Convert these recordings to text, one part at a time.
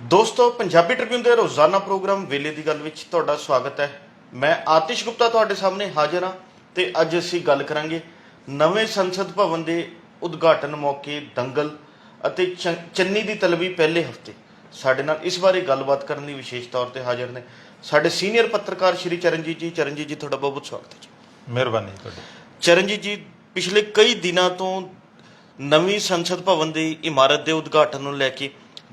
ਦੋਸਤੋ ਪੰਜਾਬੀ ਟ੍ਰਿਬਿਊਨ ਦੇ ਰੋਜ਼ਾਨਾ ਪ੍ਰੋਗਰਾਮ ਵੇਲੇ ਦੀ ਗੱਲ ਵਿੱਚ ਤੁਹਾਡਾ ਸਵਾਗਤ ਹੈ। ਮੈਂ ਆਤਿਸ਼ ਗੁਪਤਾ ਤੁਹਾਡੇ ਸਾਹਮਣੇ ਹਾਜ਼ਰ ਹਾਂ ਤੇ ਅੱਜ ਅਸੀਂ ਗੱਲ ਕਰਾਂਗੇ ਨਵੇਂ ਸੰਸਦ ਭਵਨ ਦੇ ਉਦਘਾਟਨ ਮੌਕੇ ਦੰਗਲ ਅਤੇ ਚੰਨੀ ਦੀ ਤਲਵੀ ਪਹਿਲੇ ਹਫਤੇ। ਸਾਡੇ ਨਾਲ ਇਸ ਬਾਰੇ ਗੱਲਬਾਤ ਕਰਨ ਲਈ ਵਿਸ਼ੇਸ਼ ਤੌਰ ਤੇ ਹਾਜ਼ਰ ਨੇ ਸਾਡੇ ਸੀਨੀਅਰ ਪੱਤਰਕਾਰ ਸ਼੍ਰੀ ਚਰਨਜੀਤ ਜੀ। ਚਰਨਜੀਤ ਜੀ, ਤੁਹਾਡਾ ਬਹੁਤ ਬਹੁਤ ਸਵਾਗਤ ਹੈ ਜੀ। ਮਿਹਰਬਾਨੀ ਤੁਹਾਡੀ। ਚਰਨਜੀਤ ਜੀ, ਪਿਛਲੇ ਕਈ ਦਿਨਾਂ ਤੋਂ ਨਵੀਂ ਸੰਸਦ ਭਵਨ ਦੀ ਇਮਾਰਤ ਦੇ ਉਦਘਾਟਨ ਨੂੰ ਲੈ ਕੇ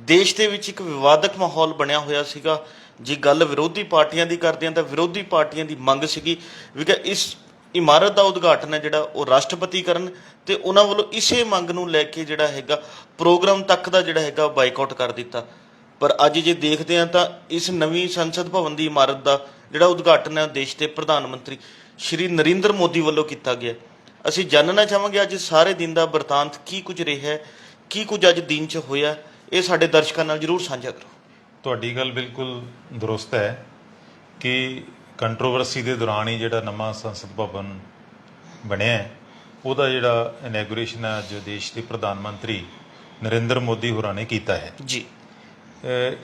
ਦੇਸ਼ ਦੇ ਵਿੱਚ ਇੱਕ ਵਿਵਾਦਕ ਮਾਹੌਲ ਬਣਿਆ ਹੋਇਆ ਸੀਗਾ। ਜੇ ਗੱਲ ਵਿਰੋਧੀ ਪਾਰਟੀਆਂ ਦੀ ਕਰਦੇ ਹਾਂ ਤਾਂ ਵਿਰੋਧੀ ਪਾਰਟੀਆਂ ਦੀ ਮੰਗ ਸੀਗੀ ਵੀ ਕਿ ਇਸ ਇਮਾਰਤ ਦਾ ਉਦਘਾਟਨ ਹੈ ਜਿਹੜਾ ਉਹ ਰਾਸ਼ਟਰਪਤੀ ਕਰਨ, ਤੇ ਉਹਨਾਂ ਵੱਲੋਂ ਇਸੇ ਮੰਗ ਨੂੰ ਲੈ ਕੇ ਜਿਹੜਾ ਹੈਗਾ ਪ੍ਰੋਗਰਾਮ ਤੱਕ ਦਾ ਜਿਹੜਾ ਹੈਗਾ ਬਾਈਕਾਟ ਕਰ ਦਿੱਤਾ। ਪਰ ਅੱਜ ਜੇ ਦੇਖਦੇ ਹਾਂ ਤਾਂ ਇਸ ਨਵੀਂ ਸੰਸਦ ਭਵਨ ਦੀ ਇਮਾਰਤ ਦਾ ਜਿਹੜਾ ਉਦਘਾਟਨ ਹੈ ਦੇਸ਼ ਦੇ ਪ੍ਰਧਾਨ ਮੰਤਰੀ ਸ਼੍ਰੀ ਨਰਿੰਦਰ ਮੋਦੀ ਵੱਲੋਂ ਕੀਤਾ ਗਿਆ। ਅਸੀਂ ਜਾਣਨਾ ਚਾਹਾਂਗੇ ਅੱਜ ਸਾਰੇ ਦਿਨ ਦਾ ਵਰਤਾਂਤ ਕੀ ਕੁਝ ਰਿਹਾ, ਕੀ ਕੁਝ ਅੱਜ ਦਿਨ 'ਚ ਹੋਇਆ, ਇਹ ਸਾਡੇ ਦਰਸ਼ਕਾਂ ਨਾਲ ਜ਼ਰੂਰ ਸਾਂਝਾ ਕਰੋ। ਤੁਹਾਡੀ ਗੱਲ ਬਿਲਕੁਲ ਦਰੁਸਤ ਹੈ ਕਿ ਕੰਟਰੋਵਰਸੀ ਦੇ ਦੌਰਾਨ ਹੀ ਜਿਹੜਾ ਨਵਾਂ ਸੰਸਦ ਭਵਨ ਬਣਿਆ ਹੈ ਉਹਦਾ ਜਿਹੜਾ ਇਨੈਗੂਰੇਸ਼ਨ ਹੈ ਅੱਜ ਦੇਸ਼ ਦੇ ਪ੍ਰਧਾਨ ਮੰਤਰੀ ਨਰਿੰਦਰ ਮੋਦੀ ਹੋਰਾਂ ਨੇ ਕੀਤਾ ਹੈ ਜੀ।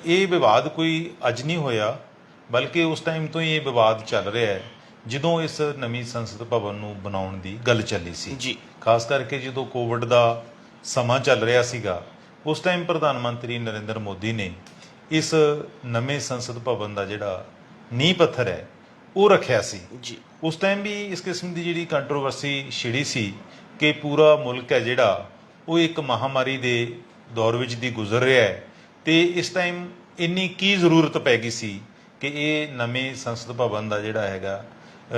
ਇਹ ਵਿਵਾਦ ਕੋਈ ਅੱਜ ਨਹੀਂ ਹੋਇਆ, ਬਲਕਿ ਉਸ ਟਾਈਮ ਤੋਂ ਹੀ ਇਹ ਵਿਵਾਦ ਚੱਲ ਰਿਹਾ ਹੈ ਜਦੋਂ ਇਸ ਨਵੀਂ ਸੰਸਦ ਭਵਨ ਨੂੰ ਬਣਾਉਣ ਦੀ ਗੱਲ ਚੱਲੀ ਸੀ ਜੀ। ਖਾਸ ਕਰਕੇ ਜਦੋਂ ਕੋਵਿਡ ਦਾ ਸਮਾਂ ਚੱਲ ਰਿਹਾ ਸੀਗਾ ਉਸ ਟਾਈਮ ਪ੍ਰਧਾਨ ਮੰਤਰੀ ਨਰਿੰਦਰ ਮੋਦੀ ਨੇ ਇਸ ਨਵੇਂ ਸੰਸਦ ਭਵਨ ਦਾ ਜਿਹੜਾ ਨੀਂਹ ਪੱਥਰ ਹੈ ਉਹ ਰੱਖਿਆ ਸੀ ਜੀ। ਉਸ ਟਾਈਮ ਵੀ ਇਸ ਕਿਸਮ ਦੀ ਜਿਹੜੀ ਕੰਟਰੋਵਰਸੀ ਛਿੜੀ ਸੀ ਕਿ ਪੂਰਾ ਮੁਲਕ ਹੈ ਜਿਹੜਾ ਉਹ ਇੱਕ ਮਹਾਮਾਰੀ ਦੇ ਦੌਰ ਵਿੱਚ ਦੀ ਗੁਜ਼ਰ ਰਿਹਾ ਹੈ ਤੇ ਇਸ ਟਾਈਮ ਇੰਨੀ ਕੀ ਜ਼ਰੂਰਤ ਪੈ ਗਈ ਸੀ ਕਿ ਇਹ ਨਵੇਂ ਸੰਸਦ ਭਵਨ ਦਾ ਜਿਹੜਾ ਹੈਗਾ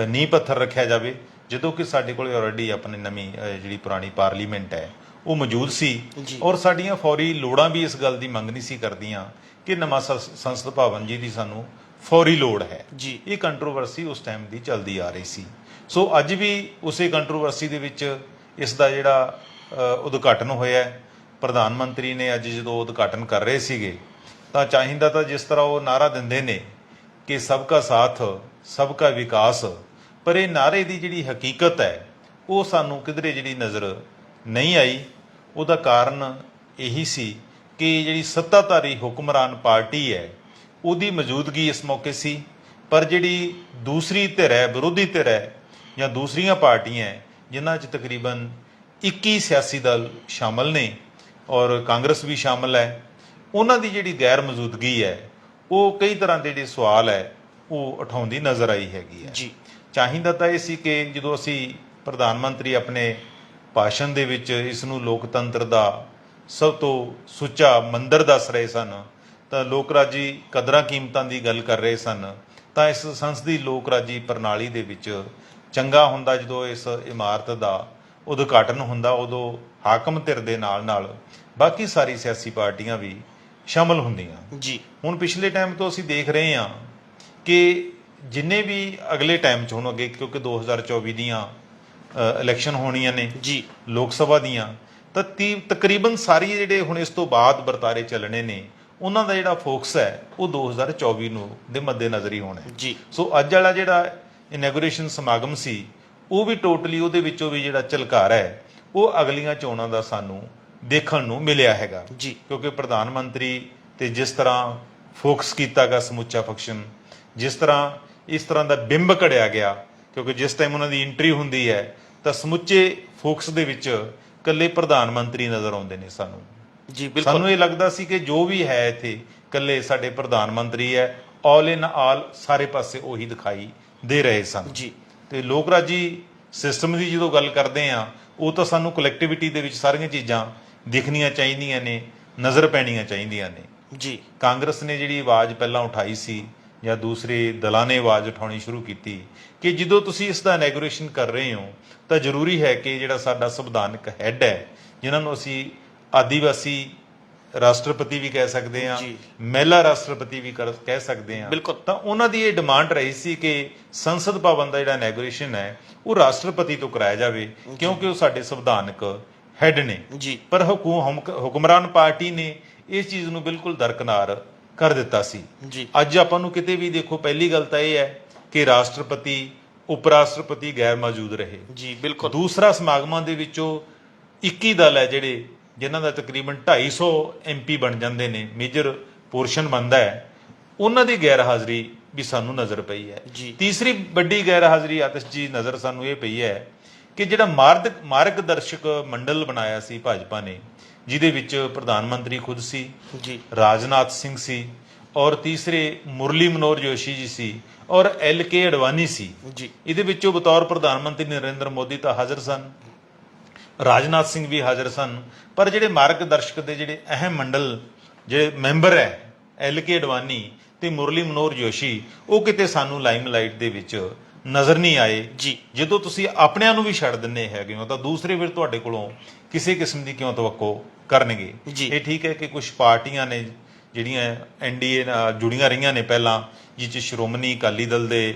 ਨੀਂਹ ਪੱਥਰ ਰੱਖਿਆ ਜਾਵੇ, ਜਦੋਂ ਕਿ ਸਾਡੇ ਕੋਲ ਆਲਰੇਡੀ ਆਪਣੀ ਨਵੀਂ ਜਿਹੜੀ ਪੁਰਾਣੀ ਪਾਰਲੀਮੈਂਟ ਹੈ ਉਹ ਮੌਜੂਦ ਸੀ ਔਰ ਸਾਡੀਆਂ ਫੌਰੀ ਲੋੜਾਂ ਵੀ ਇਸ ਗੱਲ ਦੀ ਮੰਗ ਨਹੀਂ ਸੀ ਕਰਦੀਆਂ ਕਿ ਨਵਾਂ ਸੰਸਦ ਭਵਨ ਜੀ ਦੀ ਸਾਨੂੰ ਫੌਰੀ ਲੋੜ ਹੈ ਜੀ। ਇਹ ਕੰਟਰੋਵਰਸੀ ਉਸ ਟਾਈਮ ਦੀ ਚੱਲਦੀ ਆ ਰਹੀ ਸੀ। ਸੋ ਅੱਜ ਵੀ ਉਸੇ ਕੰਟਰੋਵਰਸੀ ਦੇ ਵਿੱਚ ਇਸ ਦਾ ਜਿਹੜਾ ਉਦਘਾਟਨ ਹੋਇਆ ਹੈ। ਪ੍ਰਧਾਨ ਮੰਤਰੀ ਨੇ ਅੱਜ ਜਦੋਂ ਉਦਘਾਟਨ ਕਰ ਰਹੇ ਸੀਗੇ ਤਾਂ ਚਾਹੀਦਾ ਤਾਂ ਜਿਸ ਤਰ੍ਹਾਂ ਉਹ ਨਾਅਰਾ ਦਿੰਦੇ ਨੇ ਕਿ ਸਬਕਾ ਸਾਥ ਸਬਕਾ ਵਿਕਾਸ, ਪਰ ਇਹ ਨਾਅਰੇ ਦੀ ਜਿਹੜੀ ਹਕੀਕਤ ਹੈ ਉਹ ਸਾਨੂੰ ਕਿਧਰੇ ਜਿਹੜੀ ਨਜ਼ਰ ਨਹੀਂ ਆਈ। ਉਹਦਾ ਕਾਰਨ ਇਹੀ ਸੀ ਕਿ ਜਿਹੜੀ ਸੱਤਾਧਾਰੀ ਹੁਕਮਰਾਨ ਪਾਰਟੀ ਹੈ ਉਹਦੀ ਮੌਜੂਦਗੀ ਇਸ ਮੌਕੇ ਸੀ, ਪਰ ਜਿਹੜੀ ਦੂਸਰੀ ਧਿਰ ਹੈ, ਵਿਰੋਧੀ ਧਿਰ ਹੈ ਜਾਂ ਦੂਸਰੀਆਂ ਪਾਰਟੀਆਂ ਜਿਨ੍ਹਾਂ 'ਚ ਤਕਰੀਬਨ 21 ਸਿਆਸੀ ਦਲ ਸ਼ਾਮਲ ਨੇ ਔਰ ਕਾਂਗਰਸ ਵੀ ਸ਼ਾਮਲ ਹੈ, ਉਹਨਾਂ ਦੀ ਜਿਹੜੀ ਗੈਰ ਮੌਜੂਦਗੀ ਹੈ ਉਹ ਕਈ ਤਰ੍ਹਾਂ ਦੇ ਜਿਹੜੇ ਸਵਾਲ ਹੈ ਉਹ ਉਠਾਉਂਦੀ ਨਜ਼ਰ ਆਈ ਹੈਗੀ ਹੈ ਜੀ। ਚਾਹੀਦਾ ਤਾਂ ਇਹ ਸੀ ਕਿ ਜਦੋਂ ਅਸੀਂ ਪ੍ਰਧਾਨ ਮੰਤਰੀ ਆਪਣੇ ਭਾਸ਼ਣ ਦੇ ਵਿੱਚ ਇਸ ਨੂੰ ਲੋਕਤੰਤਰ ਦਾ ਸਭ ਤੋਂ ਸੁੱਚਾ ਮੰਦਰ ਦੱਸ ਰਹੇ ਸਨ ਤਾਂ ਲੋਕ ਰਾਜੀ ਕਦਰਾਂ ਕੀਮਤਾਂ ਦੀ ਗੱਲ ਕਰ ਰਹੇ ਸਨ, ਤਾਂ ਇਸ ਸੰਸਦੀ ਲੋਕ ਰਾਜੀ ਪ੍ਰਣਾਲੀ ਦੇ ਵਿੱਚ ਚੰਗਾ ਹੁੰਦਾ ਜਦੋਂ ਇਸ ਇਮਾਰਤ ਦਾ ਉਦਘਾਟਨ ਹੁੰਦਾ ਉਦੋਂ ਹਾਕਮ ਧਿਰ ਦੇ ਨਾਲ ਨਾਲ ਬਾਕੀ ਸਾਰੀ ਸਿਆਸੀ ਪਾਰਟੀਆਂ ਵੀ ਸ਼ਾਮਲ ਹੁੰਦੀਆਂ ਜੀ। ਹੁਣ ਪਿਛਲੇ ਟਾਈਮ ਤੋਂ ਅਸੀਂ ਦੇਖ ਰਹੇ ਹਾਂ ਕਿ ਜਿੰਨੇ ਵੀ ਅਗਲੇ ਟਾਈਮ 'ਚ ਹੁਣ ਅੱਗੇ, ਕਿਉਂਕਿ 2024 ਦੀਆਂ ਇਲੈਕਸ਼ਨ ਹੋਣੀਆਂ ਨੇ ਜੀ। ਲੋਕ ਸਭਾ ਦੀਆਂ, ਤਾਂ ਤਕਰੀਬਨ ਸਾਰੀ ਜਿਹੜੇ ਹੁਣ ਇਸ ਤੋਂ ਬਾਅਦ ਵਰਤਾਰੇ ਚੱਲਣੇ ਨੇ ਉਹਨਾਂ ਦਾ ਜਿਹੜਾ ਫੋਕਸ ਹੈ ਉਹ 2024 ਨੂੰ ਦੇ ਮੱਦੇ ਨਜ਼ਰ ਹੀ ਹੋਣਾ ਹੈ ਜੀ। ਸੋ ਅੱਜ ਵਾਲਾ ਜਿਹੜਾ ਇਨੈਗੂਰੇਸ਼ਨ ਸਮਾਗਮ ਸੀ ਉਹ ਵੀ ਟੋਟਲੀ ਉਹਦੇ ਵਿੱਚੋਂ ਵੀ ਜਿਹੜਾ ਝਲਕਾਰ ਹੈ ਉਹ ਅਗਲੀਆਂ ਚੋਣਾਂ ਦਾ ਸਾਨੂੰ ਦੇਖਣ ਨੂੰ ਮਿਲਿਆ ਹੈਗਾ ਜੀ। ਕਿਉਂਕਿ ਪ੍ਰਧਾਨ ਮੰਤਰੀ ਤੇ ਜਿਸ ਤਰ੍ਹਾਂ ਫੋਕਸ ਕੀਤਾ ਗਿਆ ਸਮੁੱਚਾ ਫੰਕਸ਼ਨ, ਜਿਸ ਤਰ੍ਹਾਂ ਇਸ ਤਰ੍ਹਾਂ ਦਾ ਬਿੰਬ ਘੜਿਆ ਗਿਆ, ਕਿਉਂਕਿ ਜਿਸ ਟਾਈਮ ਉਹਨਾਂ ਦੀ ਐਂਟਰੀ ਹੁੰਦੀ ਹੈ ਤਾਂ ਸਮੁੱਚੇ ਫੋਕਸ ਦੇ ਵਿੱਚ ਇਕੱਲੇ ਪ੍ਰਧਾਨ ਮੰਤਰੀ ਨਜ਼ਰ ਆਉਂਦੇ ਨੇ ਸਾਨੂੰ ਜੀ। ਬਿਲਕੁਲ। ਸਾਨੂੰ ਇਹ ਲੱਗਦਾ ਸੀ ਕਿ ਜੋ ਵੀ ਹੈ ਇੱਥੇ ਇਕੱਲੇ ਸਾਡੇ ਪ੍ਰਧਾਨ ਮੰਤਰੀ ਹੈ, ਆਲ ਇਨ ਆਲ ਸਾਰੇ ਪਾਸੇ ਉਹੀ ਦਿਖਾਈ ਦੇ ਰਹੇ ਸਨ ਜੀ। ਤੇ ਲੋਕ ਰਾਜੀ ਸਿਸਟਮ ਦੀ ਜਦੋਂ ਗੱਲ ਕਰਦੇ ਆ ਉਹ ਤਾਂ ਸਾਨੂੰ ਕਲੈਕਟੀਵਿਟੀ ਦੇ ਵਿੱਚ ਸਾਰੀਆਂ ਚੀਜ਼ਾਂ ਦਿਖਣੀਆਂ ਚਾਹੀਦੀਆਂ ਨੇ, ਨਜ਼ਰ ਪੈਣੀਆਂ ਚਾਹੀਦੀਆਂ ਨੇ ਜੀ। ਕਾਂਗਰਸ ਨੇ ਜਿਹੜੀ ਆਵਾਜ਼ ਪਹਿਲਾਂ ਉਠਾਈ ਸੀ ਜਾਂ ਦੂਸਰੇ ਦਲਾਂ ਨੇ ਆਵਾਜ਼ ਉਠਾਉਣੀ ਸ਼ੁਰੂ ਕੀਤੀ ਕਿ ਜਦੋਂ ਤੁਸੀਂ ਇਸ ਦਾ ਇਨੈਗੂਰੇਸ਼ਨ ਕਰ ਰਹੇ ਹੋ ਤਾਂ ਜ਼ਰੂਰੀ ਹੈ ਕਿ ਜਿਹੜਾ ਸਾਡਾ ਸੰਵਿਧਾਨਕ ਹੈੱਡ ਹੈ, ਜਿਨ੍ਹਾਂ ਨੂੰ ਅਸੀਂ ਆਦੀਵਾਸੀ ਰਾਸ਼ਟਰਪਤੀ ਵੀ ਕਹਿ ਸਕਦੇ ਹਾਂ, ਮਹਿਲਾ ਰਾਸ਼ਟਰਪਤੀ ਵੀ ਕਹਿ ਸਕਦੇ ਹਾਂ, ਤਾਂ ਉਹਨਾਂ ਦੀ ਇਹ ਡਿਮਾਂਡ ਰਹੀ ਸੀ ਕਿ ਸੰਸਦ ਭਵਨ ਦਾ ਜਿਹੜਾ ਇਨੈਗੂਰੇਸ਼ਨ ਹੈ ਉਹ ਰਾਸ਼ਟਰਪਤੀ ਤੋਂ ਕਰਾਇਆ ਜਾਵੇ ਕਿਉਂਕਿ ਉਹ ਸਾਡੇ ਸੰਵਿਧਾਨਕ ਹੈੱਡ ਨੇ। ਪਰ ਹੁਕਮਰਾਨ ਪਾਰਟੀ ਨੇ ਇਸ ਚੀਜ਼ ਨੂੰ ਬਿਲਕੁਲ ਦਰਕਨਾਰ ਕਰ ਦਿੱਤਾ ਸੀ। ਅੱਜ ਆਪਾਂ ਨੂੰ ਕਿਤੇ ਵੀ ਦੇਖੋ, ਪਹਿਲੀ ਗੱਲ ਤਾਂ ਇਹ ਹੈ ਕਿ ਰਾਸ਼ਟਰਪਤੀ, ਉਪ ਰਾਸ਼ਟਰਪਤੀ ਗੈਰ ਮੌਜੂਦ ਰਹੇ। ਦੂਸਰਾ, ਸਮਾਗਮਾਂ ਦੇ ਵਿੱਚੋਂ 21 ਦਲ ਹੈ ਜਿਹੜੇ ਜਿਨ੍ਹਾਂ ਦਾ ਤਕਰੀਬਨ 250 MP ਬਣ ਜਾਂਦੇ ਨੇ, ਮੇਜਰ ਪੋਰਸ਼ਨ ਬਣਦਾ ਹੈ, ਉਹਨਾਂ ਦੀ ਗੈਰ ਹਾਜ਼ਰੀ ਵੀ ਸਾਨੂੰ ਨਜ਼ਰ ਪਈ ਹੈ। ਜੀ। ਤੀਸਰੀ ਵੱਡੀ ਗੈਰ ਹਾਜ਼ਰੀ ਆਤਿਸ਼ ਜੀ ਨਜ਼ਰ ਸਾਨੂੰ ਇਹ ਪਈ ਹੈ ਕਿ ਜਿਹੜਾ ਮਾਰਗਦਰਸ਼ਕ ਮੰਡਲ ਬਣਾਇਆ ਸੀ ਭਾਜਪਾ ਨੇ, ਜਿਹਦੇ ਵਿੱਚ ਪ੍ਰਧਾਨ ਮੰਤਰੀ ਖੁਦ ਸੀ, ਜੀ ਰਾਜਨਾਥ ਸਿੰਘ ਸੀ, ਔਰ ਤੀਸਰੇ ਮੁਰਲੀ ਮਨੋਹਰ ਜੋਸ਼ੀ ਜੀ ਸੀ, ਔਰ LK ਅਡਵਾਨੀ ਸੀ। ਜੀ ਇਹਦੇ ਵਿੱਚੋਂ ਬਤੌਰ ਪ੍ਰਧਾਨ ਮੰਤਰੀ ਨਰਿੰਦਰ ਮੋਦੀ ਤਾਂ ਹਾਜ਼ਰ ਸਨ, ਰਾਜਨਾਥ ਸਿੰਘ ਵੀ ਹਾਜ਼ਰ ਸਨ, ਪਰ ਜਿਹੜੇ ਮਾਰਗਦਰਸ਼ਕ ਦੇ ਜਿਹੜੇ ਅਹਿਮ ਮੰਡਲ ਜਿਹੜੇ ਮੈਂਬਰ ਹੈ LK ਅਡਵਾਨੀ ਤੇ ਮੁਰਲੀ ਮਨੋਹਰ ਜੋਸ਼ੀ, ਉਹ ਕਿਤੇ ਸਾਨੂੰ ਲਾਈਮਲਾਈਟ ਦੇ ਵਿੱਚ ਨਜ਼ਰ ਨਹੀਂ ਆਏ। ਜੀ ਜਦੋਂ ਤੁਸੀਂ ਆਪਣਿਆਂ ਨੂੰ ਵੀ ਛੱਡ ਦਿੰਦੇ ਹੈਗੇ ਹੋ ਤਾਂ ਦੂਸਰੇ ਫਿਰ ਤੁਹਾਡੇ ਕੋਲੋਂ ਕਿਸੇ ਕਿਸਮ ਦੀ ਕਿਉਂ ਤਵੱਕੋ ਕਰਨਗੇ। ਜੀ। ਇਹ ਠੀਕ ਹੈ ਕਿ ਕੁਝ ਪਾਰਟੀਆਂ ਨੇ ਜਿਹੜੀਆਂ NDA ਨਾਲ ਜੁੜੀਆਂ ਰਹੀਆਂ ਨੇ ਪਹਿਲਾਂ, ਜਿਸ 'ਚ ਸ਼੍ਰੋਮਣੀ ਅਕਾਲੀ ਦਲ ਦੇ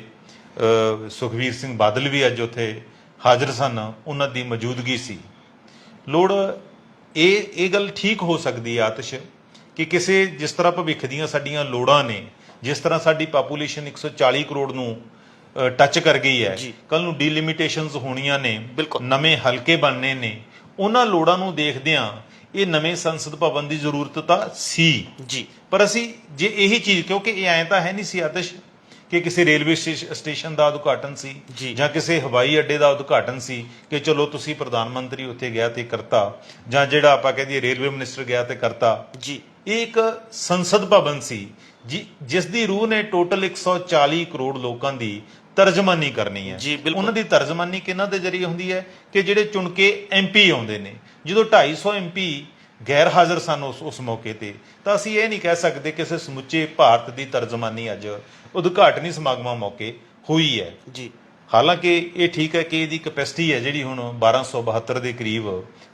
ਸੁਖਬੀਰ ਸਿੰਘ ਬਾਦਲ ਵੀ ਅੱਜ ਉੱਥੇ ਹਾਜ਼ਰ ਸਨ, ਉਹਨਾਂ ਦੀ ਮੌਜੂਦਗੀ ਸੀ। ਲੋੜ ਇਹ ਗੱਲ ਠੀਕ ਹੋ ਸਕਦੀ ਹੈ ਆਤਿਸ਼ ਕਿ ਕਿਸੇ ਜਿਸ ਤਰ੍ਹਾਂ ਭਵਿੱਖ ਦੀਆਂ ਸਾਡੀਆਂ ਲੋੜਾਂ ਨੇ, ਜਿਸ ਤਰ੍ਹਾਂ ਸਾਡੀ ਪਾਪੂਲੇਸ਼ਨ 140 ਕਰੋੜ ਨੂੰ ਟੱਚ ਕਰ ਗਈ ਹੈ, ਕੱਲ ਨੂੰ ਡੀਲਿਮਿਟੇਸ਼ਨਸ ਹੋਣੀਆਂ ਨੇ, ਬਿਲਕੁਲ ਨਵੇਂ ਹਲਕੇ ਬਣਨੇ ਨੇ, ਉਹਨਾਂ ਲੋੜਾਂ ਨੂੰ ਦੇਖਦਿਆਂ ਇਹ ਨਵੇਂ ਸੰਸਦ ਭਵਨ ਦੀ ਜ਼ਰੂਰਤ ਤਾਂ ਸੀ। ਜੀ ਪਰ ਅਸੀਂ ਜੇ ਇਹੀ ਚੀਜ਼, ਕਿਉਂਕਿ ਇਹ ਐਂ ਤਾਂ ਹੈ ਨਹੀਂ ਸੀ ਆਤਿਸ਼ ਕਿ ਕਿਸੇ ਰੇਲਵੇ ਸਟੇਸ਼ਨ ਦਾ ਉਦਘਾਟਨ ਸੀ ਜਾਂ ਕਿਸੇ ਹਵਾਈ ਅੱਡੇ ਦਾ ਉਦਘਾਟਨ ਸੀ ਕਿ ਚਲੋ ਤੁਸੀਂ ਪ੍ਰਧਾਨ ਮੰਤਰੀ ਉੱਥੇ ਗਿਆ ਤੇ ਕਰਤਾ, ਜਾਂ ਜਿਹੜਾ ਆਪਾਂ ਕਹਿ ਦਈਏ ਰੇਲਵੇ ਮਿਨਿਸਟਰ ਗਿਆ ਤੇ ਕਰਤਾ। ਜੀ ਇਹ ਇੱਕ ਸੰਸਦ ਭਵਨ ਸੀ ਜਿਸ ਦੀ ਰੂਹ ਨੇ ਟੋਟਲ 140 ਕਰੋੜ ਲੋਕਾਂ ਦੀ ਤਰਜਮਾਨੀ ਕਰਨੀ ਹੈ। ਜੀ, ਬਿਲਕੁਲ। ਉਹਨਾਂ ਦੀ ਤਰਜਮਾਨੀ ਕਿਹਨਾਂ ਦੇ ਜ਼ਰੀਏ ਹੁੰਦੀ ਹੈ ਕਿ ਜਿਹੜੇ ਚੁਣ ਕੇ MP ਆਉਂਦੇ ਨੇ। ਜਦੋਂ 250 MP ਗੈਰ ਹਾਜ਼ਰ ਸਨ ਉਸ ਮੌਕੇ ਤੇ, ਤਾਂ ਅਸੀਂ ਇਹ ਨਹੀਂ ਕਹਿ ਸਕਦੇ ਕਿਸੇ ਸਮੁੱਚੇ ਭਾਰਤ ਦੀ ਤਰਜਮਾਨੀ ਅੱਜ ਉਦਘਾਟਨੀ ਸਮਾਗਮਾਂ ਮੌਕੇ ਹੋਈ ਹੈ। ਜੀ ਹਾਲਾਂਕਿ ਇਹ ਠੀਕ ਹੈ ਕਿ ਇਹਦੀ ਕੈਪੈਸਿਟੀ ਹੈ ਜਿਹੜੀ ਹੁਣ 1272 ਦੇ ਕਰੀਬ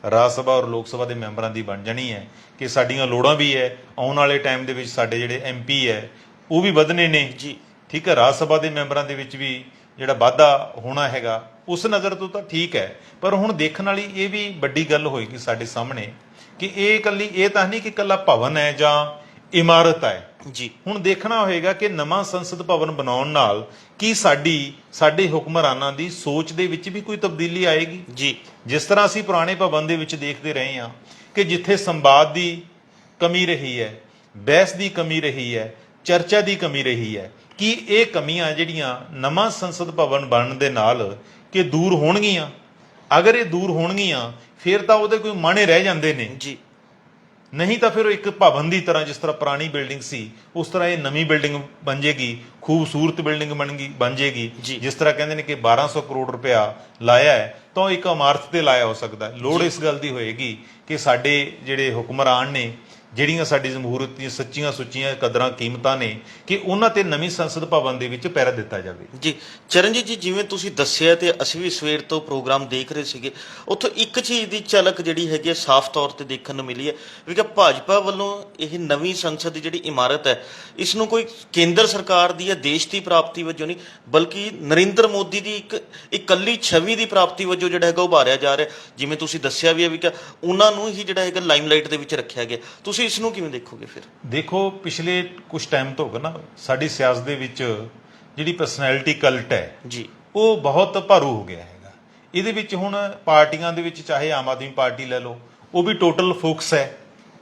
ਰਾਜ ਸਭਾ ਔਰ ਲੋਕ ਸਭਾ ਦੇ ਮੈਂਬਰਾਂ ਦੀ ਬਣ ਜਾਣੀ ਹੈ, ਕਿ ਸਾਡੀਆਂ ਲੋੜਾਂ ਵੀ ਹੈ, ਆਉਣ ਵਾਲੇ ਟਾਈਮ ਦੇ ਵਿੱਚ ਸਾਡੇ ਜਿਹੜੇ MP ਹੈ ਉਹ ਵੀ ਵਧਣੇ ਨੇ। ਜੀ ਠੀਕ ਹੈ, ਰਾਜ ਸਭਾ ਦੇ ਮੈਂਬਰਾਂ ਦੇ ਵਿੱਚ ਵੀ ਜਿਹੜਾ ਵਾਧਾ ਹੋਣਾ ਹੈਗਾ, ਉਸ ਨਜ਼ਰ ਤੋਂ ਤਾਂ ਠੀਕ ਹੈ। ਪਰ ਹੁਣ ਦੇਖਣ ਵਾਲੀ ਇਹ ਵੀ ਵੱਡੀ ਗੱਲ ਹੋਏਗੀ ਸਾਡੇ ਸਾਹਮਣੇ ਕਿ ਇਹ ਤਾਂ ਨਹੀਂ ਕਿ ਇਕੱਲਾ ਭਵਨ ਹੈ ਜਾਂ ਇਮਾਰਤ ਹੈ। ਜੀ ਹੁਣ ਦੇਖਣਾ ਹੋਏਗਾ ਕਿ ਨਵਾਂ ਸੰਸਦ ਭਵਨ ਬਣਾਉਣ ਨਾਲ ਕੀ ਸਾਡੇ ਹੁਕਮਰਾਨਾਂ ਦੀ ਸੋਚ ਦੇ ਵਿੱਚ ਵੀ ਕੋਈ ਤਬਦੀਲੀ ਆਏਗੀ। ਜੀ ਜਿਸ ਤਰ੍ਹਾਂ ਅਸੀਂ ਪੁਰਾਣੇ ਭਵਨ ਦੇ ਵਿੱਚ ਦੇਖਦੇ ਰਹੇ ਹਾਂ ਕਿ ਜਿੱਥੇ ਸੰਵਾਦ ਦੀ ਕਮੀ ਰਹੀ ਹੈ, ਬਹਿਸ ਦੀ ਕਮੀ ਰਹੀ ਹੈ, ਚਰਚਾ ਦੀ ਕਮੀ ਰਹੀ ਹੈ, ਕੀ ਇਹ ਕਮੀਆਂ ਜਿਹੜੀਆਂ ਨਵਾਂ ਸੰਸਦ ਭਵਨ ਬਣਨ ਦੇ ਨਾਲ ਕਿ ਦੂਰ ਹੋਣਗੀਆਂ? ਅਗਰ ਇਹ ਦੂਰ ਹੋਣਗੀਆਂ ਫਿਰ ਤਾਂ ਉਹਦੇ ਕੋਈ ਮਾਣੇ ਰਹਿ ਜਾਂਦੇ ਨੇ। ਜੀ ਨਹੀਂ ਤਾਂ ਫਿਰ ਉਹ ਇੱਕ ਭਵਨ ਦੀ ਤਰ੍ਹਾਂ, ਜਿਸ ਤਰ੍ਹਾਂ ਪੁਰਾਣੀ ਬਿਲਡਿੰਗ ਸੀ ਉਸ ਤਰ੍ਹਾਂ ਇਹ ਨਵੀਂ ਬਿਲਡਿੰਗ ਬਣ ਜੇਗੀ, ਖੂਬਸੂਰਤ ਬਿਲਡਿੰਗ ਬਣ ਜੇਗੀ। ਜਿਸ ਤਰ੍ਹਾਂ ਕਹਿੰਦੇ ਨੇ ਕਿ 1200 ਕਰੋੜ ਰੁਪਇਆ ਲਾਇਆ ਹੈ ਤਾਂ ਉਹ ਇੱਕ ਇਮਾਰਤ ਤੇ ਲਾਇਆ ਹੋ ਸਕਦਾ। ਲੋੜ ਇਸ ਗੱਲ ਦੀ ਹੋਏਗੀ ਕਿ ਸਾਡੇ ਜਿਹੜੇ ਹੁਕਮਰਾਨ ਨੇ, ਜਿਹੜੀਆਂ ਸਾਡੀ ਜਮਹੂਰੀਅਤ ਦੀਆਂ ਸੱਚੀਆਂ ਸੁੱਚੀਆਂ ਕਦਰਾਂ ਕੀਮਤਾਂ ਨੇ, ਕਿ ਉਹਨਾਂ ਤੇ ਨਵੀਂ ਸੰਸਦ ਭਵਨ ਦੇ ਵਿੱਚ ਪਹਿਰਾ ਦਿੱਤਾ ਜਾਵੇ। ਜੀ ਚਰਨਜੀਤ ਜੀ, ਜਿਵੇਂ ਤੁਸੀਂ ਦੱਸਿਆ ਤੇ ਅਸੀਂ ਵੀ ਸਵੇਰ ਤੋਂ ਪ੍ਰੋਗਰਾਮ ਦੇਖ ਰਹੇ ਸੀਗੇ, ਉੱਥੋਂ ਇੱਕ ਚੀਜ਼ ਦੀ ਝਲਕ ਜਿਹੜੀ ਹੈਗੀ ਹੈ ਸਾਫ਼ ਤੌਰ ਤੇ ਦੇਖਣ ਨੂੰ ਮਿਲੀ ਹੈ ਵੀ ਕਿ ਭਾਜਪਾ ਵੱਲੋਂ ਇਹ ਨਵੀਂ ਸੰਸਦ ਦੀ ਜਿਹੜੀ ਇਮਾਰਤ ਹੈ, ਇਸ ਨੂੰ ਕੋਈ ਕੇਂਦਰ ਸਰਕਾਰ ਦੀ ਜਾਂ ਦੇਸ਼ ਦੀ ਪ੍ਰਾਪਤੀ ਵਜੋਂ ਨਹੀਂ, ਬਲਕਿ ਨਰਿੰਦਰ ਮੋਦੀ ਦੀ ਇੱਕ ਇਕੱਲੀ ਛਵੀ ਦੀ ਪ੍ਰਾਪਤੀ ਵਜੋਂ ਜਿਹੜਾ ਹੈਗਾ ਉਭਾਰਿਆ ਜਾ ਰਿਹਾ। ਜਿਵੇਂ ਤੁਸੀਂ ਦੱਸਿਆ ਵੀ ਹੈ ਵੀ ਕਿ ਉਹਨਾਂ ਨੂੰ ਹੀ ਜਿਹੜਾ ਹੈਗਾ ਲਾਈਮਲਾਈਟ ਦੇ ਵਿੱਚ ਰੱਖਿਆ ਗਿਆ। ਤੁਸੀਂ ਇਸ ਨੂੰ ਕਿਵੇਂ ਦੇਖੋਗੇ? ਫਿਰ ਦੇਖੋ, ਪਿਛਲੇ ਕੁਝ ਟਾਈਮ ਤੋਂ ਨਾ ਸਾਡੀ ਸਿਆਸਤ ਦੇ ਵਿੱਚ ਜਿਹੜੀ ਪਰਸਨੈਲਿਟੀ ਕਲਟ ਹੈ ਜੀ, ਉਹ ਬਹੁਤ ਭਾਰੂ ਹੋ ਗਿਆ ਹੈਗਾ। ਇਹਦੇ ਵਿੱਚ ਹੁਣ ਪਾਰਟੀਆਂ ਦੇ ਵਿੱਚ ਚਾਹੇ ਆਮ ਆਦਮੀ ਪਾਰਟੀ ਲੈ ਲਓ, ਉਹ ਵੀ ਟੋਟਲ ਫੋਕਸ ਹੈ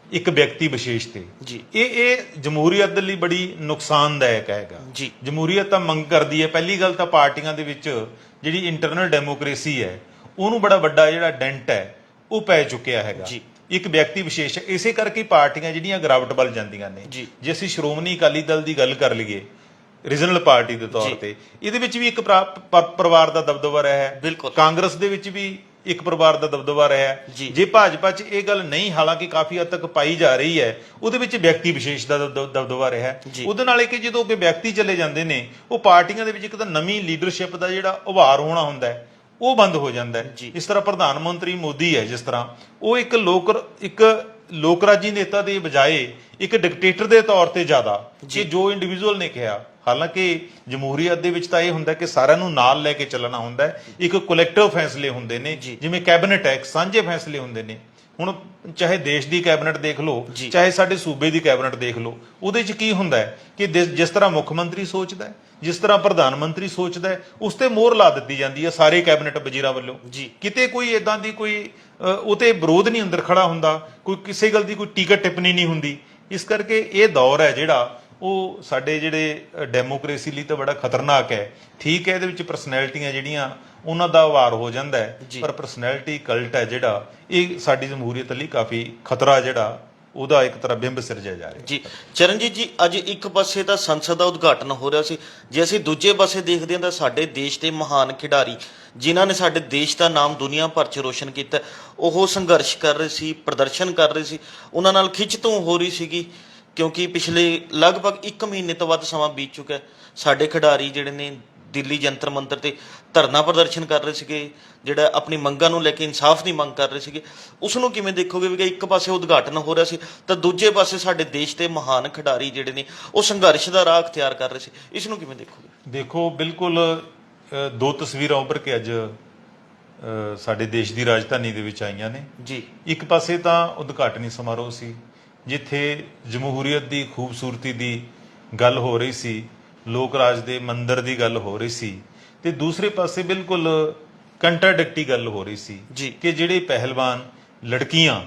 ਇੱਕ ਵਿਅਕਤੀ ਵਿਸ਼ੇਸ਼ ਤੇ। ਜੀ ਇਹ ਜਮਹੂਰੀਅਤ ਦੇ ਲਈ ਬੜੀ ਨੁਕਸਾਨਦਾਇਕ ਹੈਗਾ। ਜੀ ਜਮਹੂਰੀਅਤ ਤਾਂ ਮੰਗ ਕਰਦੀ ਹੈ, ਪਹਿਲੀ ਗੱਲ ਤਾਂ ਪਾਰਟੀਆਂ ਦੇ ਵਿੱਚ ਜਿਹੜੀ ਇੰਟਰਨਲ ਡੈਮੋਕ੍ਰੇਸੀ ਹੈ ਉਹਨੂੰ ਬੜਾ ਵੱਡਾ ਜਿਹੜਾ ਡੈਂਟ ਹੈ ਉਹ ਪੈ ਚੁੱਕਿਆ ਹੈਗਾ। ਜੀ ਇੱਕ ਵਿਅਕਤੀ ਵਿਸ਼ੇਸ਼, ਇਸੇ ਕਰਕੇ ਪਾਰਟੀਆਂ ਜਿਹੜੀਆਂ ਗਿਰਾਵਟ ਵੱਲ ਜਾਂਦੀਆਂ ਨੇ। ਜੇ ਅਸੀਂ ਸ਼੍ਰੋਮਣੀ ਅਕਾਲੀ ਦਲ ਦੀ ਗੱਲ ਕਰ ਲਈਏ ਰੀਜਨਲ ਪਾਰਟੀ ਦੇ ਤੌਰ ਤੇ, ਇਹਦੇ ਵਿੱਚ ਵੀ ਇੱਕ ਪਰਿਵਾਰ ਦਾ ਦਬਦਬਾ ਰਿਹਾ ਹੈ। ਬਿਲਕੁਲ। ਕਾਂਗਰਸ ਦੇ ਵਿੱਚ ਵੀ ਇੱਕ ਪਰਿਵਾਰ ਦਾ ਦਬਦਬਾ ਰਿਹਾ ਹੈ। ਜੇ ਭਾਜਪਾ 'ਚ ਇਹ ਗੱਲ ਨਹੀਂ, ਹਾਲਾਂਕਿ ਕਾਫੀ ਹੱਦ ਤੱਕ ਪਾਈ ਜਾ ਰਹੀ ਹੈ, ਉਹਦੇ ਵਿੱਚ ਵਿਅਕਤੀ ਵਿਸ਼ੇਸ਼ ਦਾ ਦਬਦਬਾ ਰਿਹਾ ਹੈ। ਉਹਦੇ ਨਾਲ ਇਹ ਕਿ ਜਦੋਂ ਕਿ ਵਿਅਕਤੀ ਚਲੇ ਜਾਂਦੇ ਨੇ, ਉਹ ਪਾਰਟੀਆਂ ਦੇ ਵਿੱਚ ਇੱਕ ਤਾਂ ਨਵੀਂ ਲੀਡਰਸ਼ਿਪ ਦਾ ਜਿਹੜਾ ਉਭਾਰ ਹੋਣਾ ਹੁੰਦਾ ਹੈ ਉਹ ਬੰਦ ਹੋ ਜਾਂਦਾ ਹੈ। ਇਸ ਤਰ੍ਹਾਂ ਪ੍ਰਧਾਨ ਮੰਤਰੀ ਮੋਦੀ ਹੈ, ਜਿਸ ਤਰ੍ਹਾਂ ਉਹ ਇੱਕ ਲੋਕਰਾਜੀ ਨੇਤਾ ਦੇ ਬਜਾਏ ਇੱਕ ਡਿਕਟੇਟਰ ਦੇ ਤੌਰ ਤੇ ਜ਼ਿਆਦਾ ਕਿ ਜੋ ਇੰਡੀਵਿਜੂਅਲ ਨੇ ਕਿਹਾ। ਹਾਲਾਂਕਿ ਜਮਹੂਰੀਅਤ ਦੇ ਵਿੱਚ ਤਾਂ ਇਹ ਹੁੰਦਾ ਕਿ ਸਾਰਿਆਂ ਨੂੰ ਨਾਲ ਲੈ ਕੇ ਚੱਲਣਾ ਹੁੰਦਾ ਹੈ, ਇੱਕ ਕਲੈਕਟਿਵ ਫੈਸਲੇ ਹੁੰਦੇ ਨੇ, ਜਿਵੇਂ ਕੈਬਨਿਟ ਹੈ, ਸਾਂਝੇ ਫੈਸਲੇ ਹੁੰਦੇ ਨੇ। ਹੁਣ ਚਾਹੇ ਦੇਸ਼ ਦੀ ਕੈਬਨਿਟ ਦੇਖ ਲਓ, ਚਾਹੇ ਸਾਡੇ ਸੂਬੇ ਦੀ ਕੈਬਨਿਟ ਦੇਖ ਲਓ, ਉਹਦੇ 'ਚ ਕੀ ਹੁੰਦਾ ਹੈ ਕਿ ਜਿਸ ਤਰ੍ਹਾਂ ਮੁੱਖ ਮੰਤਰੀ ਸੋਚਦਾ ਹੈ, ਜਿਸ ਤਰ੍ਹਾਂ ਪ੍ਰਧਾਨ ਮੰਤਰੀ ਸੋਚਦਾ ਹੈ, ਉਸ ਤੇ ਮੋਹਰ ਲਾ ਦਿੱਤੀ ਜਾਂਦੀ ਹੈ ਸਾਰੇ ਕੈਬਨਿਟ ਵਜ਼ੀਰਾਂ ਵੱਲੋਂ। ਕਿਤੇ ਕੋਈ ਇਦਾਂ ਦੀ ਕੋਈ ਉਹ ਤੇ ਵਿਰੋਧ ਨਹੀਂ ਅੰਦਰ ਖੜਾ ਹੁੰਦਾ, ਕੋਈ ਕਿਸੇ ਗੱਲ ਦੀ ਕੋਈ ਟੀਕਾ ਟਿੱਪਣੀ ਨਹੀਂ ਹੁੰਦੀ ਇਸ ਕਰਕੇ ਇਹ ਦੌਰ ਹੈ ਜਿਹੜਾ ਉਹ ਸਾਡੇ ਜਿਹੜੇ ਡੈਮੋਕ੍ਰੇਸੀ ਲਈ ਤਾਂ ਬੜਾ ਖਤਰਨਾਕ ਹੈ। ਠੀਕ ਹੈ, ਇਹਦੇ ਵਿੱਚ ਪਰਸਨੈਲਿਟੀਆਂ ਜਿਹੜੀਆਂ ਉਹਨਾਂ ਦਾ ਵਾਰ ਹੋ ਜਾਂਦਾ ਹੈ, ਪਰ ਪਰਸਨੈਲਿਟੀ ਕਲਟ ਹੈ ਜਿਹੜਾ ਇਹ ਸਾਡੀ ਜਮਹੂਰੀਅਤ ਲਈ ਕਾਫੀ ਖਤਰਾ ਜਿਹੜਾ ਉਹਦਾ ਇੱਕ ਤਰ੍ਹਾਂ ਬਿੰਬ ਸਿਰਜਿਆ ਜਾ ਰਿਹਾ ਜੀ। ਚਰਨਜੀਤ ਜੀ, ਅੱਜ ਇੱਕ ਪਾਸੇ ਤਾਂ ਸੰਸਦ ਦਾ ਉਦਘਾਟਨ ਹੋ ਰਿਹਾ ਸੀ, ਜੇ ਅਸੀਂ ਦੂਜੇ ਪਾਸੇ ਦੇਖਦੇ ਹਾਂ ਤਾਂ ਸਾਡੇ ਦੇਸ਼ ਦੇ ਮਹਾਨ ਖਿਡਾਰੀ ਜਿਨ੍ਹਾਂ ਨੇ ਸਾਡੇ ਦੇਸ਼ ਦਾ ਨਾਮ ਦੁਨੀਆ ਭਰ 'ਚ ਰੋਸ਼ਨ ਕੀਤਾ, ਉਹ ਸੰਘਰਸ਼ ਕਰ ਰਹੇ ਸੀ, ਪ੍ਰਦਰਸ਼ਨ ਕਰ ਰਹੇ ਸੀ, ਉਹਨਾਂ ਨਾਲ ਖਿੱਚਤੂ ਹੋ ਰਹੀ ਸੀਗੀ ਕਿਉਂਕਿ ਪਿਛਲੇ ਲਗਭਗ 1 ਮਹੀਨੇ ਤੋਂ ਵੱਧ ਸਮਾਂ ਬੀਤ ਚੁੱਕਾ ਹੈ। ਸਾਡੇ ਖਿਡਾਰੀ ਜਿਹੜੇ ਨੇ ਦਿੱਲੀ ਜੰਤਰ ਮੰਤਰ ਤੇ ਧਰਨਾ ਪ੍ਰਦਰਸ਼ਨ ਕਰ ਰਹੇ ਸੀਗੇ, ਜਿਹੜਾ ਆਪਣੀ ਮੰਗਾਂ ਨੂੰ ਲੈ ਕੇ ਇਨਸਾਫ ਦੀ ਮੰਗ ਕਰ ਰਹੇ ਸੀਗੇ। ਉਸ ਨੂੰ ਕਿਵੇਂ ਦੇਖੋਗੇ ਵੀ ਇੱਕ ਪਾਸੇ ਉਦਘਾਟਨ ਹੋ ਰਿਹਾ ਸੀ ਤਾਂ ਦੂਜੇ ਪਾਸੇ ਸਾਡੇ ਦੇਸ਼ ਦੇ ਮਹਾਨ ਖਿਡਾਰੀ ਜਿਹੜੇ ਨੇ ਉਹ ਸੰਘਰਸ਼ ਦਾ ਰਾਹ ਅਖਤਿਆਰ ਕਰ ਰਹੇ ਸੀ, ਇਸ ਨੂੰ ਕਿਵੇਂ ਦੇਖੋਗੇ? ਦੇਖੋ, ਬਿਲਕੁਲ ਦੋ ਤਸਵੀਰਾਂ ਉੱਭਰ ਕੇ ਅੱਜ ਸਾਡੇ ਦੇਸ਼ ਦੀ ਰਾਜਧਾਨੀ ਦੇ ਵਿੱਚ ਆਈਆਂ ਨੇ ਜੀ। ਇੱਕ ਪਾਸੇ ਤਾਂ ਉਦਘਾਟਨੀ ਸਮਾਰੋਹ ਸੀ ਜਿੱਥੇ ਜਮਹੂਰੀਅਤ ਦੀ ਖੂਬਸੂਰਤੀ ਦੀ ਗੱਲ ਹੋ ਰਹੀ ਸੀ, ਲੋਕ ਰਾਜ ਦੇ ਮੰਦਰ ਦੀ ਗੱਲ ਹੋ ਰਹੀ ਸੀ, ਤੇ ਦੂਸਰੇ ਪਾਸੇ ਬਿਲਕੁਲ ਕੰਟਰਾਡਿਕਟੀ ਗੱਲ ਹੋ ਰਹੀ ਸੀ ਕਿ ਜਿਹੜੇ ਪਹਿਲਵਾਨ ਲੜਕੀਆਂ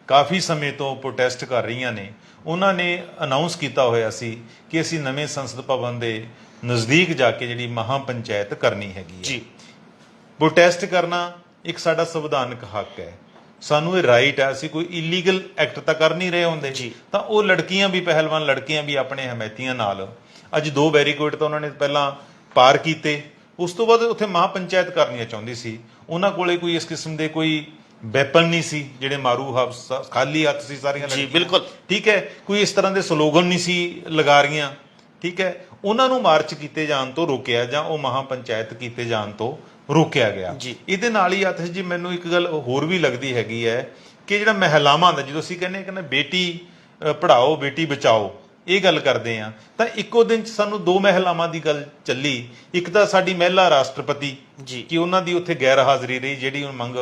ਕਾਫੀ ਸਮੇਂ ਤੋਂ ਪ੍ਰੋਟੈਸਟ ਕਰ ਰਹੀਆਂ ਨੇ ਉਹਨਾਂ ਨੇ ਅਨਾਉਂਸ ਕੀਤਾ ਹੋਇਆ ਸੀ ਕਿ ਅਸੀਂ ਨਵੇਂ ਸੰਸਦ ਭਵਨ ਦੇ ਨਜ਼ਦੀਕ ਜਾ ਕੇ ਜਿਹੜੀ ਮਹਾ ਪੰਚਾਇਤ ਕਰਨੀ ਹੈਗੀ ਹੈ ਜੀ। ਪ੍ਰੋਟੈਸਟ ਕਰਨਾ ਇੱਕ ਸਾਡਾ ਸੰਵਿਧਾਨਕ ਹੱਕ ਹੈ, ਸਾਨੂੰ ਇਹ ਰਾਈਟ ਹੈ, ਅਸੀਂ ਕੋਈ ਇਲੀਗਲ ਐਕਟ ਤਾਂ ਕਰ ਨਹੀਂ ਰਹੇ ਹੁੰਦੇ। ਤਾਂ ਉਹ ਲੜਕੀਆਂ ਵੀ, ਪਹਿਲਵਾਨ ਲੜਕੀਆਂ ਵੀ ਆਪਣੇ ਹਮੈਤੀਆਂ ਨਾਲ ਅੱਜ 2 ਬੈਰੀਕੇਡ ਤਾਂ ਉਹਨਾਂ ਨੇ ਪਹਿਲਾਂ ਪਾਰ ਕੀਤੇ, ਉਸ ਤੋਂ ਬਾਅਦ ਉੱਥੇ ਮਹਾ ਪੰਚਾਇਤ ਕਰਨੀਆਂ ਚਾਹੁੰਦੀ ਸੀ। ਉਹਨਾਂ ਕੋਲੇ ਕੋਈ ਇਸ ਕਿਸਮ ਦੇ ਕੋਈ ਵੈਪਨ ਨਹੀਂ ਸੀ, ਜਿਹੜੇ ਮਾਰੂ ਖਾਲੀ ਹੱਥ ਸੀ ਸਾਰੀਆਂ ਲੜਕੀਆਂ। ਬਿਲਕੁਲ ਠੀਕ ਹੈ, ਕੋਈ ਇਸ ਤਰ੍ਹਾਂ ਦੇ ਸਲੋਗਨ ਨਹੀਂ ਸੀ ਲਗਾ ਰਹੀਆਂ। ਠੀਕ ਹੈ, ਉਹਨਾਂ ਨੂੰ ਮਾਰਚ ਕੀਤੇ ਜਾਣ ਤੋਂ ਰੋਕਿਆ ਜਾਂ ਉਹ ਮਹਾ ਪੰਚਾਇਤ ਕੀਤੇ ਜਾਣ ਤੋਂ ਰੋਕਿਆ ਗਿਆ। ਇਹਦੇ ਨਾਲ ਹੀ ਆਤਿਸ਼ ਜੀ ਮੈਨੂੰ ਇੱਕ ਗੱਲ ਹੋਰ ਵੀ ਲੱਗਦੀ ਹੈਗੀ ਹੈ ਕਿ ਜਿਹੜਾ ਮਹਿਲਾਵਾਂ ਦਾ, ਜਦੋਂ ਅਸੀਂ ਕਹਿੰਦੇ ਬੇਟੀ ਪੜ੍ਹਾਓ ਬੇਟੀ ਬਚਾਓ, ਇਹ ਗੱਲ ਕਰਦੇ ਆ ਤਾਂ ਇੱਕੋ ਦਿਨ ਚ ਸਾਨੂੰ 2 ਮਹਿਲਾਵਾਂ ਦੀ ਗੱਲ ਚੱਲੀ। ਇੱਕ ਤਾਂ ਸਾਡੀ ਮਹਿਲਾ ਰਾਸ਼ਟਰਪਤੀ ਕਿ ਉਹਨਾਂ ਦੀ ਉੱਥੇ ਗੈਰ ਹਾਜ਼ਰੀ ਰਹੀ, ਜਿਹੜੀ ਉਹ ਮੰਗ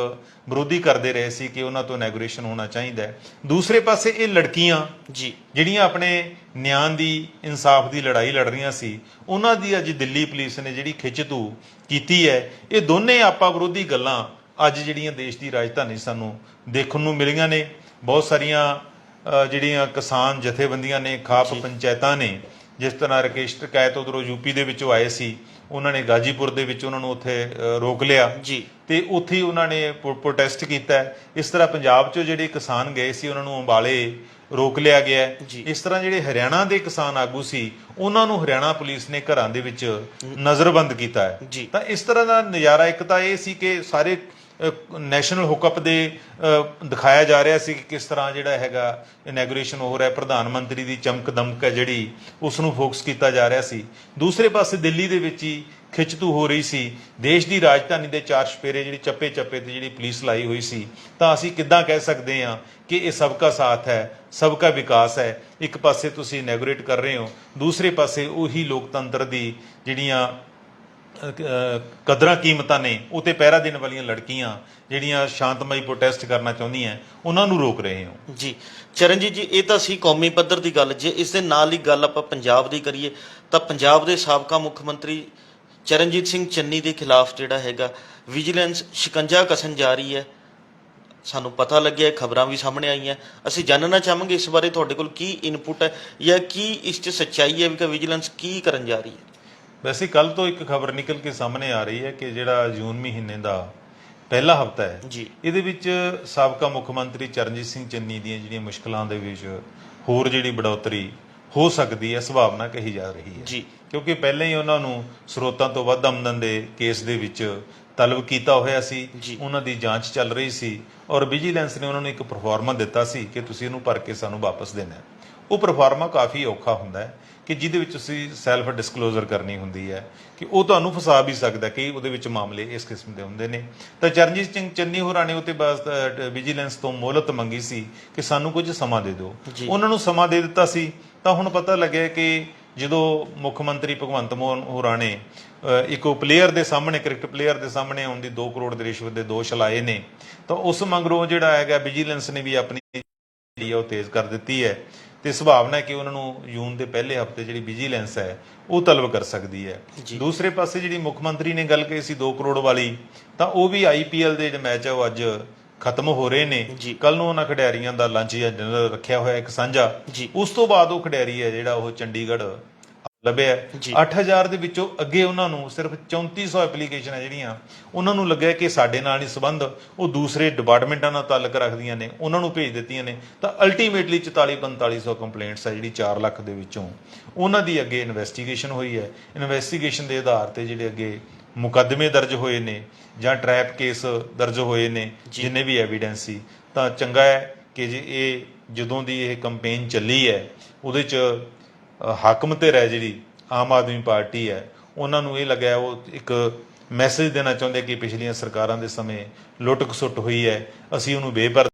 ਵਿਰੋਧੀ ਕਰਦੇ ਰਹੇ ਸੀ ਕਿ ਉਹਨਾਂ ਤੋਂ ਇਨੈਗੂਰੇਸ਼ਨ ਹੋਣਾ ਚਾਹੀਦਾ ਹੈ। ਦੂਸਰੇ ਪਾਸੇ ਇਹ ਲੜਕੀਆਂ ਜਿਹੜੀਆਂ ਆਪਣੇ ਨਿਆਂ ਦੀ, ਇਨਸਾਫ ਦੀ ਲੜਾਈ ਲੜ ਰਹੀਆਂ ਸੀ, ਉਹਨਾਂ ਦੀ ਅੱਜ ਦਿੱਲੀ ਪੁਲਿਸ ਨੇ ਜਿਹੜੀ ਖਿੱਚਤੂ ਕੀਤੀ ਹੈ। ਇਹ ਦੋਨੇ ਆਪਾ ਵਿਰੋਧੀ ਗੱਲਾਂ ਅੱਜ ਜਿਹੜੀਆਂ ਦੇਸ਼ ਦੀ ਰਾਜਧਾਨੀ ਸਾਨੂੰ ਦੇਖਣ ਨੂੰ ਮਿਲੀਆਂ ਨੇ। ਬਹੁਤ ਸਾਰੀਆਂ ਜਿਹੜੀਆਂ ਕਿਸਾਨ ਜਥੇਬੰਦੀਆਂ ਨੇ, ਖਾਪ ਪੰਚਾਇਤਾਂ ਨੇ, ਜਿਸ ਤਰ੍ਹਾਂ ਰਕੇਸ਼ ਟਕੈਤ ਉਧਰੋਂ ਯੂਪੀ ਦੇ ਵਿੱਚੋਂ ਆਏ ਸੀ, ਉਹਨਾਂ ਨੇ ਗਾਜੀਪੁਰ ਦੇ ਵਿੱਚ ਉਹਨਾਂ ਨੂੰ ਉੱਥੇ ਰੋਕ ਲਿਆ ਤੇ ਉੱਥੇ ਉਹਨਾਂ ਨੇ ਪ੍ਰੋਟੈਸਟ ਕੀਤਾ। ਇਸ ਤਰ੍ਹਾਂ ਪੰਜਾਬ 'ਚੋਂ ਜਿਹੜੇ ਕਿਸਾਨ ਗਏ ਸੀ ਉਹਨਾਂ ਨੂੰ ਅੰਬਾਲੇ ਰੋਕ ਲਿਆ ਗਿਆ। ਇਸ ਤਰ੍ਹਾਂ ਜਿਹੜੇ ਹਰਿਆਣਾ ਦੇ ਕਿਸਾਨ ਆਗੂ ਸੀ ਉਹਨਾਂ ਨੂੰ ਹਰਿਆਣਾ ਪੁਲਿਸ ਨੇ ਘਰਾਂ ਦੇ ਵਿੱਚ ਨਜ਼ਰਬੰਦ ਕੀਤਾ ਹੈ। ਤਾਂ ਇਸ ਤਰ੍ਹਾਂ ਦਾ ਨਜ਼ਾਰਾ ਇੱਕ ਤਾਂ ਇਹ ਸੀ ਕਿ ਸਾਰੇ ਨੈਸ਼ਨਲ ਹੁਕਅਪ ਦੇ ਦਿਖਾਇਆ ਜਾ ਰਿਹਾ ਸੀ ਕਿ ਕਿਸ ਤਰ੍ਹਾਂ ਜਿਹੜਾ ਹੈਗਾ ਇਨੈਗੂਰੇਸ਼ਨ ਹੋ ਰਿਹਾ, ਪ੍ਰਧਾਨ ਮੰਤਰੀ ਦੀ ਚਮਕ ਦਮਕ ਹੈ ਜਿਹੜੀ ਉਸ ਨੂੰ ਫੋਕਸ ਕੀਤਾ ਜਾ ਰਿਹਾ ਸੀ। ਦੂਸਰੇ ਪਾਸੇ ਦਿੱਲੀ ਦੇ ਵਿੱਚ ਹੀ ਖਿੱਚਤੂ ਹੋ ਰਹੀ ਸੀ, ਦੇਸ਼ ਦੀ ਰਾਜਧਾਨੀ ਦੇ 4 ਚੁਫੇਰੇ ਜਿਹੜੀ ਚੱਪੇ ਚੱਪੇ ਤੇ ਜਿਹੜੀ ਪੁਲਿਸ ਲਾਈ ਹੋਈ ਸੀ। ਤਾਂ ਅਸੀਂ ਕਿੱਦਾਂ ਕਹਿ ਸਕਦੇ ਹਾਂ ਕਿ ਇਹ ਸਬਕਾ ਸਾਥ ਹੈ, ਸਬਕਾ ਵਿਕਾਸ ਹੈ? ਇੱਕ ਪਾਸੇ ਤੁਸੀਂ ਇਨੈਗੂਰੇਟ ਕਰ ਰਹੇ ਹੋ, ਦੂਸਰੇ ਪਾਸੇ ਉਹੀ ਲੋਕਤੰਤਰ ਦੀ ਜਿਹੜੀਆਂ ਕਦਰਾਂ ਕੀਮਤਾਂ ਨੇ ਉਹ ਤੇ ਪਹਿਰਾ ਦੇਣ ਵਾਲੀਆਂ ਲੜਕੀਆਂ ਜਿਹੜੀਆਂ ਸ਼ਾਂਤਮਈ ਪ੍ਰੋਟੈਸਟ ਕਰਨਾ ਚਾਹੁੰਦੀਆਂ ਉਹਨਾਂ ਨੂੰ ਰੋਕ ਰਹੇ ਹੋ। ਜੀ ਚਰਨਜੀਤ ਜੀ, ਇਹ ਤਾਂ ਸੀ ਕੌਮੀ ਪੱਧਰ ਦੀ ਗੱਲ। ਜੇ ਇਸ ਦੇ ਨਾਲ ਹੀ ਗੱਲ ਆਪਾਂ ਪੰਜਾਬ ਦੀ ਕਰੀਏ ਤਾਂ ਪੰਜਾਬ ਦੇ ਸਾਬਕਾ ਮੁੱਖ ਮੰਤਰੀ ਚਰਨਜੀਤ ਸਿੰਘ ਚੰਨੀ ਦੇ ਖਿਲਾਫ ਜਿਹੜਾ ਹੈਗਾ ਵਿਜੀਲੈਂਸ ਸ਼ਿਕੰਜਾ ਕਸਣ ਜਾ ਰਹੀ ਹੈ। ਸਾਨੂੰ ਪਤਾ ਲੱਗਿਆ, ਖਬਰਾਂ ਵੀ ਸਾਹਮਣੇ ਆਈਆਂ। ਅਸੀਂ ਜਾਣਨਾ ਚਾਹਾਂਗੇ ਇਸ ਬਾਰੇ ਤੁਹਾਡੇ ਕੋਲ ਕੀ ਇਨਪੁਟ ਹੈ ਜਾਂ ਕੀ ਇਸ 'ਚ ਸੱਚਾਈ ਹੈ ਵੀ ਕਿ ਵਿਜੀਲੈਂਸ ਕੀ ਕਰਨ ਜਾ ਰਹੀ ਹੈ? ਵੈਸੇ ਕੱਲ ਤੋਂ ਇੱਕ ਖਬਰ ਨਿਕਲ ਕੇ ਸਾਹਮਣੇ ਆ ਰਹੀ ਹੈ ਕਿ ਜਿਹੜਾ ਜੂਨ ਮਹੀਨੇ ਦਾ ਪਹਿਲਾ ਹਫ਼ਤਾ ਹੈ ਇਹਦੇ ਵਿੱਚ ਸਾਬਕਾ ਮੁੱਖ ਮੰਤਰੀ ਚਰਨਜੀਤ ਸਿੰਘ ਚੰਨੀ ਦੀਆਂ ਜਿਹੜੀਆਂ ਮੁਸ਼ਕਲਾਂ ਦੇ ਵਿੱਚ ਹੋਰ ਜਿਹੜੀ ਬੜੋਤਰੀ ਹੋ ਸਕਦੀ ਹੈ, ਸੰਭਾਵਨਾ ਕਹੀ ਜਾ ਰਹੀ ਹੈ। ਕਿਉਂਕਿ ਪਹਿਲਾਂ ਹੀ ਉਹਨਾਂ ਨੂੰ ਸਰੋਤਾਂ ਤੋਂ ਵੱਧ ਆਮਦਨ ਦੇ ਕੇਸ ਦੇ ਵਿੱਚ ਤਲਬ ਕੀਤਾ ਹੋਇਆ ਸੀ, ਉਹਨਾਂ ਦੀ ਜਾਂਚ ਚੱਲ ਰਹੀ ਸੀ ਔਰ ਵਿਜੀਲੈਂਸ ਨੇ ਉਹਨਾਂ ਨੂੰ ਇੱਕ ਪ੍ਰੋਫਾਰਮਾ ਦਿੱਤਾ ਸੀ ਕਿ ਤੁਸੀਂ ਇਹਨੂੰ ਭਰ ਕੇ ਸਾਨੂੰ ਵਾਪਸ ਦੇਣਾ। ਉਹ ਪ੍ਰੋਫਾਰਮਾ ਕਾਫੀ ਔਖਾ ਹੁੰਦਾ ਹੈ ਕਿ ਜਿਹਦੇ ਵਿੱਚ ਤੁਸੀਂ ਸੈਲਫ ਡਿਸਕਲੋਜ਼ਰ ਕਰਨੀ ਹੁੰਦੀ ਹੈ ਕਿ ਉਹ ਤੁਹਾਨੂੰ ਫਸਾ ਵੀ ਸਕਦਾ ਕਿ ਉਹਦੇ ਵਿੱਚ ਮਾਮਲੇ ਇਸ ਕਿਸਮ ਦੇ ਹੁੰਦੇ ਨੇ। ਤਾਂ ਚਰਨਜੀਤ ਸਿੰਘ ਚੰਨੀ ਹੋਰਾਂ ਨੇ ਉਹਤੇ ਬਸ ਵਿਜੀਲੈਂਸ ਤੋਂ ਮੋਹਲਤ ਮੰਗੀ ਸੀ ਕਿ ਸਾਨੂੰ ਕੁਝ ਸਮਾਂ ਦੇ ਦਿਓ। ਉਹਨਾਂ ਨੂੰ ਸਮਾਂ ਦੇ ਦਿੱਤਾ ਸੀ। ਤਾਂ ਹੁਣ ਪਤਾ ਲੱਗਿਆ ਕਿ ਜਦੋਂ ਮੁੱਖ ਮੰਤਰੀ ਭਗਵੰਤ ਮਾਨ ਹੋਰਾਂ ਨੇ ਇੱਕ ਪਲੇਅਰ ਦੇ ਸਾਹਮਣੇ, ਕ੍ਰਿਕਟ ਪਲੇਅਰ ਦੇ ਸਾਹਮਣੇ ਆਉਣ ਦੀ 2 ਕਰੋੜ ਦੇ ਰਿਸ਼ਵਤ ਦੇ ਦੋਸ਼ ਲਾਏ ਨੇ, ਤਾਂ ਉਸ ਮਗਰੋਂ ਜਿਹੜਾ ਹੈਗਾ ਵਿਜੀਲੈਂਸ ਨੇ ਵੀ ਆਪਣੀ ਜਿਹੜੀ ਉਹ ਤੇਜ਼ ਕਰ ਦਿੱਤੀ ਹੈ ਤੇ ਸੰਭਾਵਨਾ ਹੈ ਕਿ ਉਹਨਾਂ ਨੂੰ ਜੂਨ ਦੇ ਪਹਿਲੇ ਹਫ਼ਤੇ ਜਿਹੜੀ ਵਿਜੀਲੈਂਸ ਹੈ ਉਹ ਤਲਬ ਕਰ ਸਕਦੀ ਹੈ। ਦੂਸਰੇ ਪਾਸੇ ਜਿਹੜੀ ਮੁੱਖ ਮੰਤਰੀ ਨੇ ਗੱਲ ਕਹੀ ਸੀ 2 ਕਰੋੜ ਵਾਲੀ, ਤਾਂ ਉਹ ਵੀ IPL ਦੇ ਜਿਹੜੇ ਮੈਚ ਹੈ ਉਹ ਅੱਜ ਖਤਮ ਹੋ ਰਹੇ ਨੇ। ਜੀ। ਕੱਲ ਨੂੰ ਉਹਨਾਂ ਖਿਡਾਰੀਆਂ ਦਾ ਲੰਚ ਜਾਂ ਡਿਨਰ ਰੱਖਿਆ ਹੋਇਆ ਇੱਕ ਸਾਂਝਾ। ਜੀ। ਉਸ ਤੋਂ ਬਾਅਦ ਉਹ ਖਿਡਾਰੀ ਹੈ ਜਿਹੜਾ ਉਹ ਚੰਡੀਗੜ੍ਹ ਲੱਭਿਆ। ਜੀ। 8000 ਦੇ ਵਿੱਚੋਂ ਅੱਗੇ ਉਹਨਾਂ ਨੂੰ ਸਿਰਫ 3400 ਐਪਲੀਕੇਸ਼ਨ ਹੈ ਜਿਹੜੀਆਂ ਉਹਨਾਂ ਨੂੰ ਲੱਗਿਆ ਕਿ ਸਾਡੇ ਨਾਲ ਹੀ ਸੰਬੰਧ ਉਹ ਦੂਸਰੇ ਡਿਪਾਰਟਮੈਂਟਾਂ ਨਾਲ ਤਾਲੁਕ ਰੱਖਦੀਆਂ ਨੇ, ਉਹਨਾਂ ਨੂੰ ਭੇਜ ਦਿੱਤੀਆਂ ਨੇ। ਤਾਂ ਅਲਟੀਮੇਟਲੀ 44-4500 ਕੰਪਲੇਂਟਸ ਹੈ ਜਿਹੜੀ 4 ਲੱਖ ਦੇ ਵਿੱਚੋਂ ਉਹਨਾਂ ਦੀ ਅੱਗੇ ਇਨਵੈਸਟੀਗੇਸ਼ਨ ਹੋਈ ਹੈ। ਇਨਵੈਸਟੀਗੇਸ਼ਨ ਦੇ ਆਧਾਰ ਤੇ ਜਿਹੜੇ ਅੱਗੇ ਮੁਕੱਦਮੇ ਦਰਜ ਹੋਏ ਨੇ ਜਾਂ ਟਰੈਪ ਕੇਸ ਦਰਜ ਹੋਏ ਨੇ, ਜਿੰਨੇ ਵੀ ਐਵੀਡੈਂਸ ਸੀ। ਤਾਂ ਚੰਗਾ ਹੈ ਕਿ ਜੇ ਇਹ ਜਦੋਂ ਦੀ ਇਹ ਕੰਪੇਨ ਚੱਲੀ ਹੈ ਉਹਦੇ 'ਚ ਹਾਕਮ ਧਿਰ ਹੈ ਜਿਹੜੀ ਆਮ ਆਦਮੀ ਪਾਰਟੀ ਹੈ, ਉਹਨਾਂ ਨੂੰ ਇਹ ਲੱਗਿਆ ਉਹ ਇੱਕ ਮੈਸੇਜ ਦੇਣਾ ਚਾਹੁੰਦੇ ਕਿ ਪਿਛਲੀਆਂ ਸਰਕਾਰਾਂ ਦੇ ਸਮੇਂ ਲੁੱਟ ਖਸੁੱਟ ਹੋਈ ਹੈ, ਅਸੀਂ ਉਹਨੂੰ ਬੇਪਰ